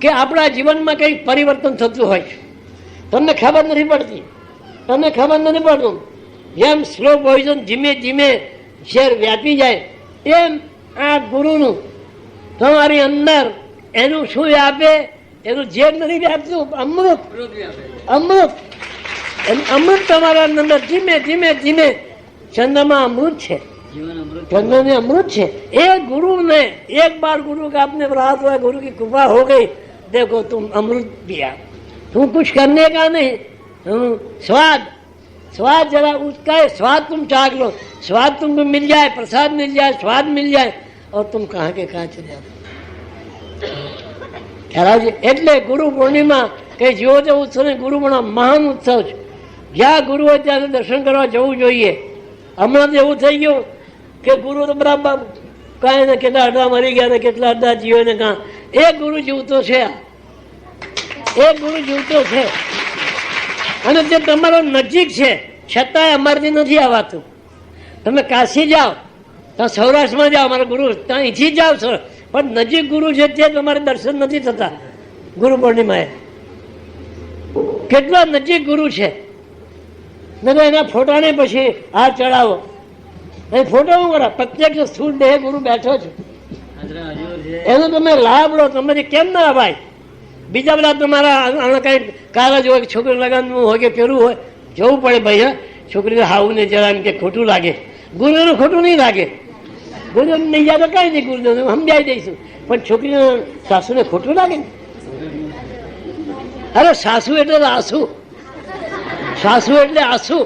કે આપણા જીવનમાં કંઈક પરિવર્તન થતું હોય છે, તમને ખબર નથી પડતી, તમને ખબર નથી પડતું. જેમ સ્લો પોઈઝન ધીમે ધીમે ઝેર વ્યાપી જાય એમ આ ગુરુનું તમારી અંદર એનું શું વ્યાપે? એનું ઝેર નથી વ્યાપતું, અમૃત. અમૃત અમૃત તમારા અંદર ધીમે ધીમે ધીમે. ચંદ્રમાં અમૃત છે, चंद्र अमृत है। एक गुरु ने एक बार गुरु का अपने प्राप्त हुआ, गुरु की कृपा हो गई, देखो तुम अमृत पिया, तुम कुछ करने का नहीं। स्वाद स्वाद जरा उसका स्वाद तुम चाख लो, स्वाद तुमको मिल जाए, प्रसाद मिल जाए, स्वाद मिल जाए, और तुम कहाँ के कहाँ चले जाओ। એટલે ગુરુ પૂર્ણિમા કે જેવો તે ઉત્સવ ગુરુ પણ મહાન ઉત્સવ છે, જ્યાં ગુરુ હોય ત્યાં દર્શન કરવા જવું જોઈએ। હમણાં તો એવું થઈ ગયું કે ગુરુ તો બરાબર કાંઈ ને કેટલા અડધા મરી ગયા ને કેટલા અડધા જીવો ને કાં, એક ગુરુ જીવતો છે, એક ગુરુ જીવતો છે, અને તે તમારો નજીક છે, છતાંય અમારાથી નથી આવતું। તમે કાશી જાઓ, ત્યાં સૌરાષ્ટ્રમાં જાઓ, અમારા ગુરુ ત્યાં અહીંથી જાઓ છો, પણ નજીક ગુરુ છે તે તમારે દર્શન નથી થતા। ગુરુ પૂર્ણિમાએ કેટલા નજીક ગુરુ છે, ને તો એના ફોટાને પછી હાથ ચડાવો, એ ફોટો શું કરો? પ્રત્યક્ષ સ્થૂળ દેહ ગુરુ બેઠો છે, એનો તમે લાભ લો। તમારી કેમ ના અવાય? બીજા બધા તમારા આના કંઈ કારજ હોય, છોકરી લગાવવાનું હોય કે પેલું હોય, જવું પડે ભાઈ। હા, છોકરીને હાવું ને જરા એમ કે ખોટું લાગે, ગુરુનું ખોટું નહીં લાગે, ગુરુ નહીં જાય તો કાંઈ નહીં, ગુરુને સમજાવી દઈશું, પણ છોકરીને સાસુને ખોટું લાગે ને? અરે સાસુ એટલે આંસુ, સાસુ એટલે આંસુ,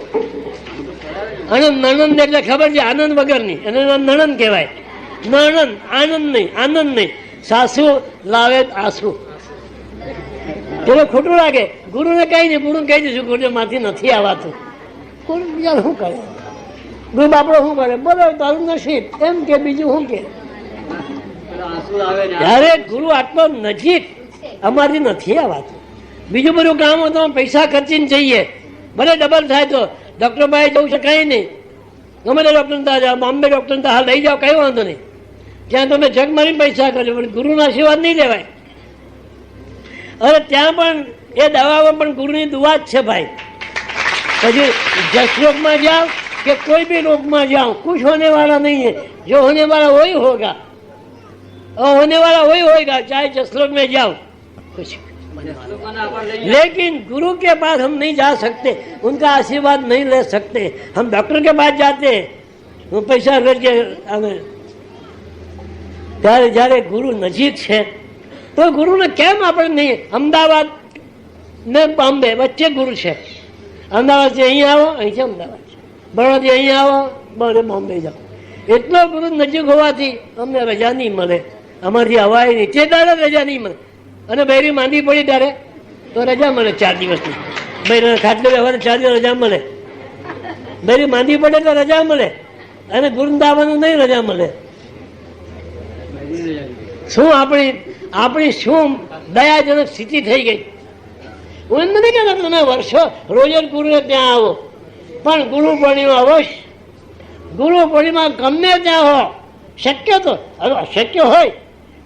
અને નણંદ એટલે ખબર છે આનંદ વગરની, એને નણંદ કહેવાય। નણંદ આનંદ નહીં, આનંદ નહીં, સાસુ લાવે આંસુ, પેલો ખોટું લાગે। ગુરુને કઈ નહીં, ગુરુ કહી દઈશું ગુરુ માંથી નથી આવાતું, ગુરુ બીજા શું કરે? ગુરુ બાપડો શું કરે? બોલો તારું નસીબ એમ કે, બીજું શું કે? જયારે ગુરુ આટલો નજીક અમારી નથી આવાતું, બીજું બધું કામ હોય તો પૈસા ખર્ચીને જઈએ, ભલે ડબલ થાય તો ડૉક્ટર પાસે જવું છે કંઈ નહીં, ગમે તે ડૉક્ટર ત્યાં જાઓ, બોમ્બે ડૉક્ટર ત્યાં હાલ લઈ જાઓ, કંઈ વાંધો નહીં, ત્યાં તમે જગ મારીને પૈસા કરજો, પણ ગુરુના આશીર્વાદ નહીં લેવાય। અરે ત્યાં પણ એ દવામાં પણ ગુરુની દુઆ જ છે ભાઈ। પછી જસરોગમાં જાઓ કે કોઈ भी रोग में जाओ, कुछ होने वाला नहीं है, जो होने वाला वही होगा, और होने वाला वही होगा, चाहे जसलोक में जाओ कुछ। लेकिन गुरु के पास हम नहीं जा सकते, उनका आशीर्वाद नहीं ले सकते। हम डॉक्टर के पास जाते हैं, वो पैसा करके हमें, ત્યારે જ્યારે ગુરુ નજીક છે તો ગુરુને કેમ આપણે નહીં? અમદાવાદ ને બોમ્બે વચ્ચે ગુરુ છે, અમદાવાદથી અહીં આવો, અહીંથી અમદાવાદ, બરોડાથી અહીં આવો, બરે બોમ્બે જાઓ, એટલો ગુરુ નજીક હોવાથી અમને રજા નહીં મળે, અમારથી અવાય નહીં, તે તારે રજા નહીં મળે। અને બૈરી માંદી પડી ત્યારે તો રજા મળે 4 દિવસની, બૈરાને ખાટલે વ્યવહાર 4 દિવસ રજા મળે, બૈરી માંદી પડે તો રજા મળે, અને ગુરુદાવાનું નહીં રજા મળે। શું આપણી શું દયાજનક સ્થિતિ થઈ ગઈ। હું એમ નથી કહેતા તમે વર્ષો રોજ જ ગુરુને ત્યાં આવો, પણ ગુરુ પૂર્ણિમા અવશ્ય, ગુરુ પૂર્ણિમા ગમે ત્યાં હો, શક્ય તો હવે અશક્ય હોય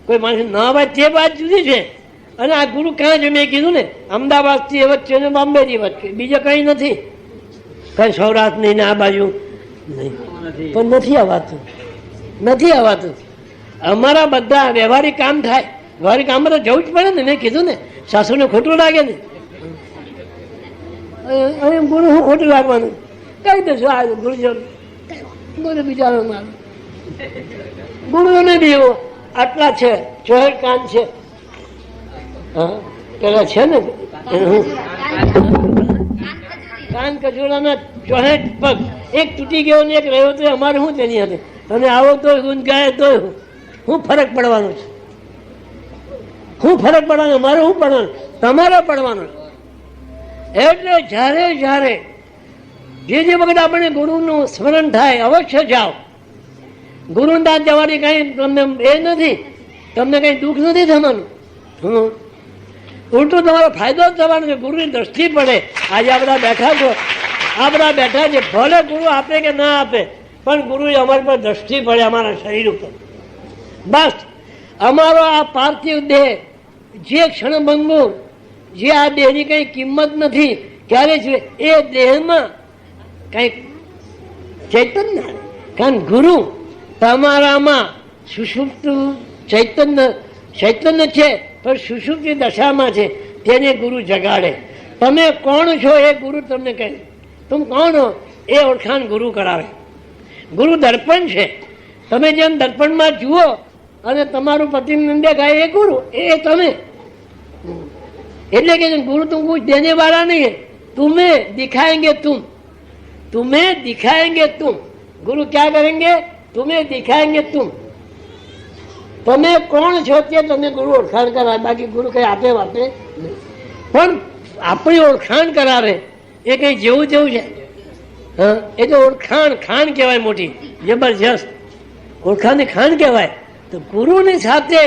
કોઈ માણસ ન આવે તે વાત જુદી છે। અને આ ગુરુ ક્યાં છે? મેં કીધું ને, અમદાવાદથી વચ્ચે ને બોમ્બેની વચ્ચે, બીજે કંઈ નથી, કંઈ સૌરાષ્ટ્ર નહીં ને આ બાજુ નહીં, પણ નથી આવતું, નથી આવતું। અમારા બધા વ્યવહારિક કામ થાય, વ્યવહારિક કામમાં તો જવું જ પડે ને, મેં કીધું ને, સાસુને ખોટું લાગે ને, અને ગુરુ શું ખોટું લાગવાનું? કહી દઈશું આ ગુરુજન ગુરુ બિચારો મારો, ગુરુને બી એવો આટલા છે, ચોહેર કાન છે, હા પેલા છે ને કાન કચોડાના ચોહેટ પગ, એક તૂટી ગયો ને એક રહ્યો તો અમારે શું તેની હતી? તમે આવો તો ગુંજગાય તો શું ફરક પડવાનો છે? શું ફરક પડવાનો? અમારે શું પડવાનું? તમારે પડવાનો। એટલે જ્યારે જ્યારે જે વખત આપણે ગુરુનું સ્મરણ થાય અવશ્ય જાઓ। ગુરુને ત્યાં જવાની કંઈ તમને એ નથી, તમને કંઈ દુઃખ નથી થવાનું, ઉલટું તમારો ફાયદો જ થવાનો છે, ગુરુની દ્રષ્ટિ પડે। આજે આ બધા બેઠા છો, આ બધા બેઠા છે, ભલે ગુરુ આપે કે ના આપે, પણ ગુરુ અમારી પર દ્રષ્ટિ પડે, અમારા શરીર ઉપર। બસ અમારો આ પાર્થિવ દેહ જે ક્ષણભંગુર, જે આ દેહની કંઈ કિંમત નથી, ક્યારે છે એ દેહમાં કંઈક ચૈતન્ય. કારણ ગુરુ તમારામાં સુષુપ્ત ચૈતન્ય છે, પણ સુષુપ્તિ દશામાં છે, તેને ગુરુ જગાડે. તમે કોણ છો એ ગુરુ તમને કહે. તમે કોણ હો એ ઓળખાણ ગુરુ કરાવે. ગુરુ દર્પણ છે. તમે જેમ દર્પણમાં જુઓ અને તમારું પ્રતિબિંબ દેખાય એ ગુરુ, એ તમે. એટલે કે ગુરુ તું કુછ દેને વાળા નહીં है, तुम्हें दिखाएंगे तुम्हें दिखाएंगे तुम. गुरु क्या करेंगे? तुम्हें दिखाएंगे तुम. તમે કોણ છો તે તમને ગુરુ ઓળખાણ કરાવે. બાકી ગુરુ કઈ આપે વાપે નહીં. પણ આપણી ઓળખાણ કરાવે એ કઈ જેવું જેવું છે. હા, એ તો ઓળખાણ ખાણ કહેવાય, મોટી જબરજસ્ત ઓળખાણની ખાણ કહેવાય. તો ગુરુની સાથે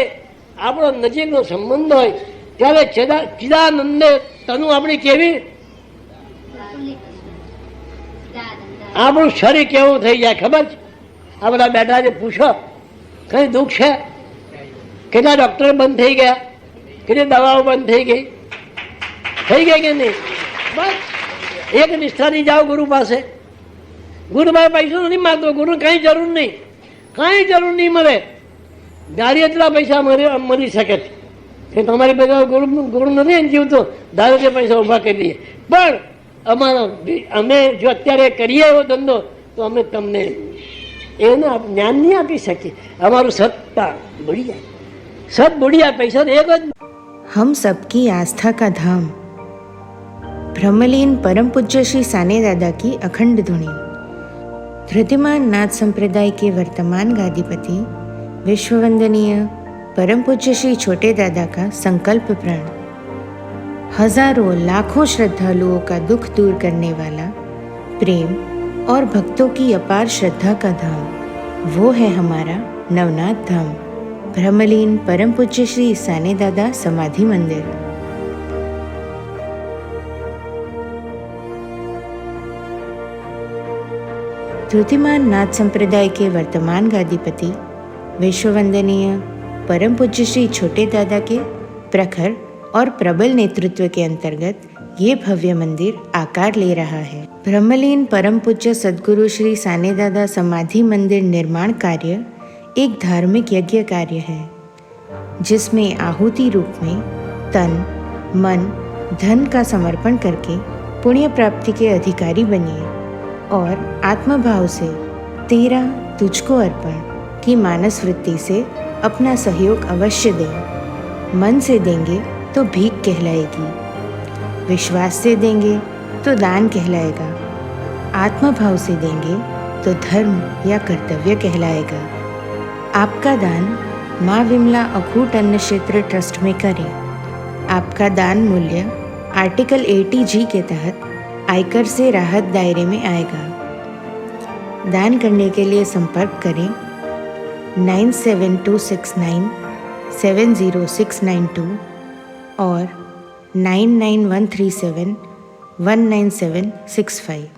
આપણો નજીકનો સંબંધ હોય ત્યારે ચિદાનંદે તનુ આપણી કેવી, આપણું શરીર કેવું થઈ જાય ખબર છે? આ બધા બેઠા છે, પૂછો કઈ દુઃખ છે? કેટલા ડોક્ટર બંધ થઈ ગયા, કેટલી દવાઓ બંધ થઈ ગઈ કે નહીં? બસ એક નિષ્ઠાથી જાઓ ગુરુ પાસે. ગુરુ પાસે પૈસો નથી માગતો, ગુરુ કઈ જરૂર નહીં, કઈ જરૂર નહીં મળે. ગાડી એટલા પૈસા મળી શકે છે કે તમારી પાસે ગુરુ નથી એમ જીવતો, ધારો કે પૈસા ઉભા કરી દઈએ. પણ અમે જો અત્યારે કરીએ એવો ધંધો તો અમે તમને એને જ્ઞાન નહીં આપી શકીએ. અમારું સત્તા બુડી જાય, સત બુડી જાય. પૈસા એક જ. हम सबकी आस्था का धाम ब्रह्मलीन परम पूज्य श्री साने दादा की अखंड धुनी. धृतिमान नाथ संप्रदाय के वर्तमान गादीपति विश्ववंदनीय परम पूज्य श्री छोटे दादा का संकल्प प्रण. हजारों लाखों श्रद्धालुओं का दुख दूर करने वाला, प्रेम और भक्तों की अपार श्रद्धा का धाम, वो है हमारा नवनाथ धाम, ब्रह्मलीन परम पूज्य श्री साने दादा समाधि मंदिर. धृतिमान नाथ संप्रदाय के वर्तमान गादीपति विश्ववंदनीय परम पूज्य श्री छोटे दादा के प्रखर और प्रबल नेतृत्व के अंतर्गत ये भव्य मंदिर आकार ले रहा है. ब्रह्मलीन परम पूज्य सद्गुरु श्री साने दादा समाधि मंदिर निर्माण कार्य एक धार्मिक यज्ञ कार्य है, जिसमें आहुति रूप में तन मन धन का समर्पण करके पुण्य प्राप्ति के अधिकारी बनिए और आत्मभाव से तेरा तुझको अर्पण की मानस वृत्ति से अपना सहयोग अवश्य दें. मन से देंगे तो भीख कहलाएगी, विश्वास से देंगे तो दान कहलाएगा, आत्मभाव से देंगे तो धर्म या कर्तव्य कहलाएगा. आपका दान माँ विमला अखूट अन्न क्षेत्र ट्रस्ट में करें. आपका दान मूल्य आर्टिकल 80G के तहत आयकर से राहत दायरे में आएगा. दान करने के लिए संपर्क करें 9726970692 और 99137199765.